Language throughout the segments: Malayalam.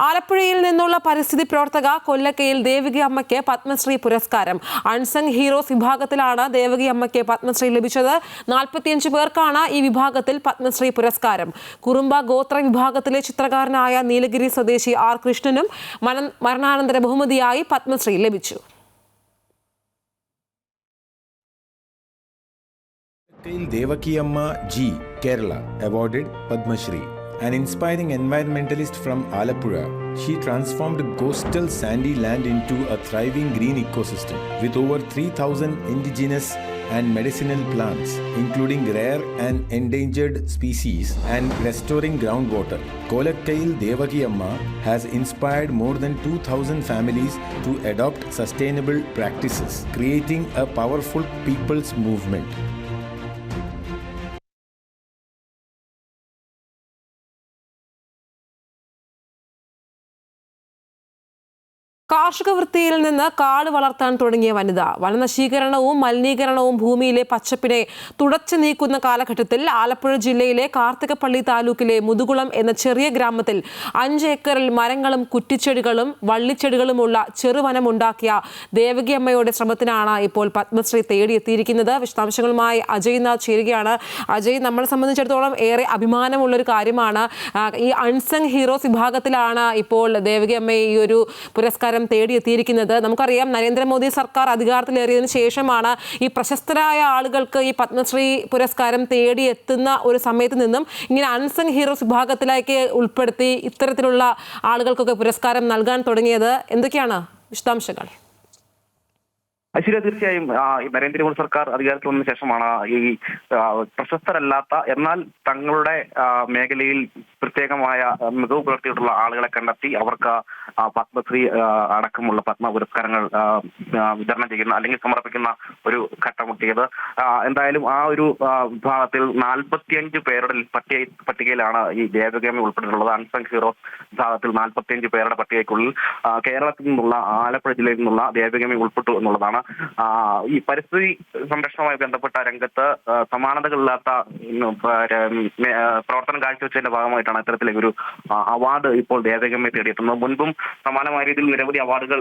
ആലപ്പുഴയിൽ നിന്നുള്ള പരിസ്ഥിതി പ്രവർത്തക കൊല്ലക്കയിൽ ദേവകി അമ്മയ്ക്ക് പത്മശ്രീ പുരസ്കാരം. അൺസങ് ഹീറോസ് വിഭാഗത്തിലാണ് ദേവകി അമ്മയ്ക്ക് പത്മശ്രീ ലഭിച്ചത്. 45 പേർക്കാണ് ഈ വിഭാഗത്തിൽ പത്മശ്രീ പുരസ്കാരം. കുറുമ്പ ഗോത്ര വിഭാഗത്തിലെ ചിത്രകാരനായ നീലഗിരി സ്വദേശി ആർ കൃഷ്ണനും മരണാനന്തര ബഹുമതിയായി പത്മശ്രീ ലഭിച്ചു. Devaki Amma G, Kerala, awarded Padma Shri. An inspiring environmentalist from Alappuzha, she transformed coastal sandy land into a thriving green ecosystem with over 3,000 indigenous and medicinal plants, including rare and endangered species, and restoring groundwater. Kolakkail Devaki Amma has inspired more than 2,000 families to adopt sustainable practices, creating a powerful people's movement. കാർഷിക വൃത്തിയിൽ നിന്ന് കാട് വളർത്താൻ തുടങ്ങിയ വനിത വനനശീകരണവും മലിനീകരണവും ഭൂമിയിലെ പച്ചപ്പിനെ തുടച്ചു നീക്കുന്ന കാലഘട്ടത്തിൽ ആലപ്പുഴ ജില്ലയിലെ കാർത്തികപ്പള്ളി താലൂക്കിലെ മുതുകുളം എന്ന ചെറിയ ഗ്രാമത്തിൽ 5 ഏക്കറിൽ മരങ്ങളും കുറ്റിച്ചെടികളും വള്ളിച്ചെടികളുമുള്ള ചെറുവനമുണ്ടാക്കിയ ദേവകി അമ്മയുടെ ശ്രമത്തിനാണ് ഇപ്പോൾ പത്മശ്രീ തേടിയെത്തിയിരിക്കുന്നത്. വിശദാംശങ്ങളുമായി അജയ് നാഥ് ചേരുകയാണ്. അജയ്, നമ്മളെ സംബന്ധിച്ചിടത്തോളം ഏറെ അഭിമാനമുള്ളൊരു കാര്യമാണ്. ഈ അൺസങ് ഹീറോസ് വിഭാഗത്തിലാണ് ഇപ്പോൾ ദേവകി അമ്മയെ ഈ ഒരു പുരസ്കാരം തേടിയെത്തിയിരിക്കുന്നത്. നമുക്കറിയാം, നരേന്ദ്രമോദി സർക്കാർ അധികാരത്തിലേറിയതിനു ശേഷമാണ് ഈ പ്രശസ്തരായ ആളുകൾക്ക് ഈ പത്മശ്രീ പുരസ്കാരം തേടിയെത്തുന്ന ഒരു സമയത്ത് നിന്നും ഇങ്ങനെ അൺസങ് ഹീറോസ് വിഭാഗത്തിലേക്ക് ഉൾപ്പെടുത്തി ഇത്തരത്തിലുള്ള ആളുകൾക്കൊക്കെ പുരസ്കാരം നൽകാൻ തുടങ്ങിയത്. എന്തൊക്കെയാണ് വിശദാംശങ്ങൾ? ഐശ്വര്യ, തീർച്ചയായും നരേന്ദ്രമോദി സർക്കാർ അധികാരത്തിൽ വന്ന ശേഷമാണ് ഈ പ്രശസ്തരല്ലാത്ത എന്നാൽ തങ്ങളുടെ മേഖലയിൽ പ്രത്യേകമായ മികവ് പുലർത്തിയിട്ടുള്ള ആളുകളെ കണ്ടെത്തി അവർക്ക് പത്മശ്രീ അടക്കമുള്ള പത്മ പുരസ്കാരങ്ങൾ വിതരണം ചെയ്യുന്ന അല്ലെങ്കിൽ സമർപ്പിക്കുന്ന ഒരു ഘട്ടമെത്തിയത്. എന്തായാലും ആ ഒരു വിഭാഗത്തിൽ 45 പേരുടെ പട്ടികയിലാണ് ഈ ദേവകി ഉൾപ്പെട്ടിട്ടുള്ളത്. അൺസങ് ഹീറോസ് വിഭാഗത്തിൽ 45 പേരുടെ പട്ടികയ്ക്കുള്ളിൽ കേരളത്തിൽ നിന്നുള്ള ആലപ്പുഴ ജില്ലയിൽ നിന്നുള്ള ദേവകി ഉൾപ്പെട്ടു എന്നുള്ളതാണ്. ഈ പരിസ്ഥിതി സംരക്ഷണവുമായി ബന്ധപ്പെട്ട രംഗത്ത് സമാനതകളില്ലാത്ത പ്രവർത്തനം കാഴ്ചവെച്ചതിന്റെ ഭാഗമായിട്ടാണ് ഇത്തരത്തിലേക്ക് ഒരു അവാർഡ് ഇപ്പോൾ ദേവകി തേടിയെത്തുന്നത്. മുൻപും സമാനമായ രീതിയിൽ നിരവധി അവാർഡുകൾ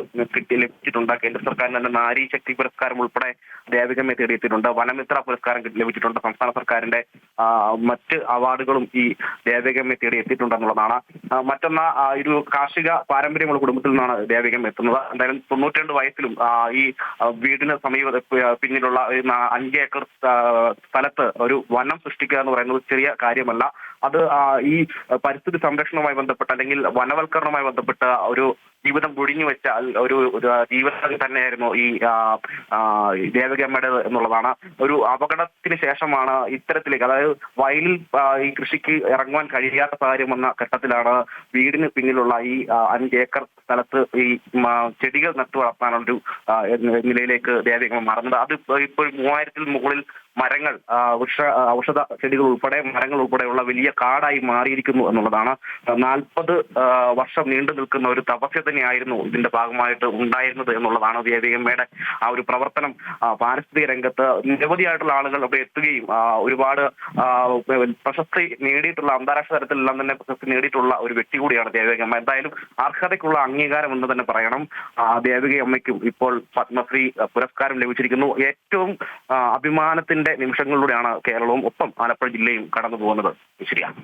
ലഭിച്ചിട്ടുണ്ട്. കേന്ദ്ര സർക്കാരിന് തന്നെ നാരി ശക്തി പുരസ്കാരം ഉൾപ്പെടെ ദേവകി തേടിയെത്തിയിട്ടുണ്ട്. വനമിത്ര പുരസ്കാരം ലഭിച്ചിട്ടുണ്ട്. സംസ്ഥാന സർക്കാരിന്റെ മറ്റ് അവാർഡുകളും ഈ ദേവകി തേടിയെത്തിയിട്ടുണ്ടെന്നുള്ളതാണ്. മറ്റൊന്ന്, ഒരു കാർഷിക പാരമ്പര്യമുള്ള കുടുംബത്തിൽ നിന്നാണ് ദേവകി എത്തുന്നത്. എന്തായാലും 92 വയസ്സിലും ഈ വീടിന് പിന്നിലുള്ള 5 ഏക്കർ സ്ഥലത്ത് ഒരു വനം സൃഷ്ടിക്കുക എന്ന് പറയുന്നത് ചെറിയ കാര്യമല്ല. അത് ഈ പരിസ്ഥിതി സംരക്ഷണവുമായി ബന്ധപ്പെട്ട അല്ലെങ്കിൽ വനവൽക്കരണവുമായി ബന്ധപ്പെട്ട ഒരു ജീവിതം ഒഴിഞ്ഞു വെച്ച ഒരു ജീവിതം തന്നെയായിരുന്നു ഈ ദേവകി അമ്മയുടെ എന്നുള്ളതാണ്. ഒരു അപകടത്തിന് ശേഷമാണ് ഇത്തരത്തിലേക്ക്, അതായത് വയലിൽ ഈ കൃഷിക്ക് ഇറങ്ങുവാൻ കഴിയാത്ത സാഹചര്യം വന്ന ഘട്ടത്തിലാണ് വീടിന് പിന്നിലുള്ള ഈ 5 ഏക്കർ സ്ഥലത്ത് ഈ ചെടികൾ നട്ടു വളർത്താനുള്ളൊരു നിലയിലേക്ക് ദേവകി അമ്മ മാറുന്നത്. അത് ഇപ്പോൾ 3000-ൽ മുകളിൽ മരങ്ങൾ, ഔഷധ ചെടികൾ ഉൾപ്പെടെ മരങ്ങൾ ഉൾപ്പെടെയുള്ള വലിയ കാടായി മാറിയിരിക്കുന്നു എന്നുള്ളതാണ്. 40 വർഷം നീണ്ടു നിൽക്കുന്ന ഒരു തപസ്യ തന്നെയായിരുന്നു ഇതിന്റെ ഭാഗമായിട്ട് ഉണ്ടായിരുന്നത് എന്നുള്ളതാണ് ദേവകി അമ്മയുടെ ആ ഒരു പ്രവർത്തനം. പാരിസ്ഥിതിക രംഗത്ത് നിരവധിയായിട്ടുള്ള ആളുകൾ അവിടെ എത്തുകയും ഒരുപാട് പ്രശസ്തി നേടിയിട്ടുള്ള, അന്താരാഷ്ട്ര തലത്തിലെല്ലാം തന്നെ പ്രശസ്തി നേടിയിട്ടുള്ള ഒരു വ്യക്തി കൂടിയാണ് ദേവകി അമ്മ. എന്തായാലും അർഹതയ്ക്കുള്ള അംഗീകാരം എന്ന് തന്നെ പറയണം. ദേവകി അമ്മയ്ക്കും ഇപ്പോൾ പത്മശ്രീ പുരസ്കാരം ലഭിച്ചിരിക്കുന്നു. ഏറ്റവും അഭിമാനത്തിന്റെ നിമിഷങ്ങളിലൂടെയാണ് കേരളവും ഒപ്പം ആലപ്പുഴ ജില്ലയും കടന്നു പോകുന്നത്. ശരിയാണ്.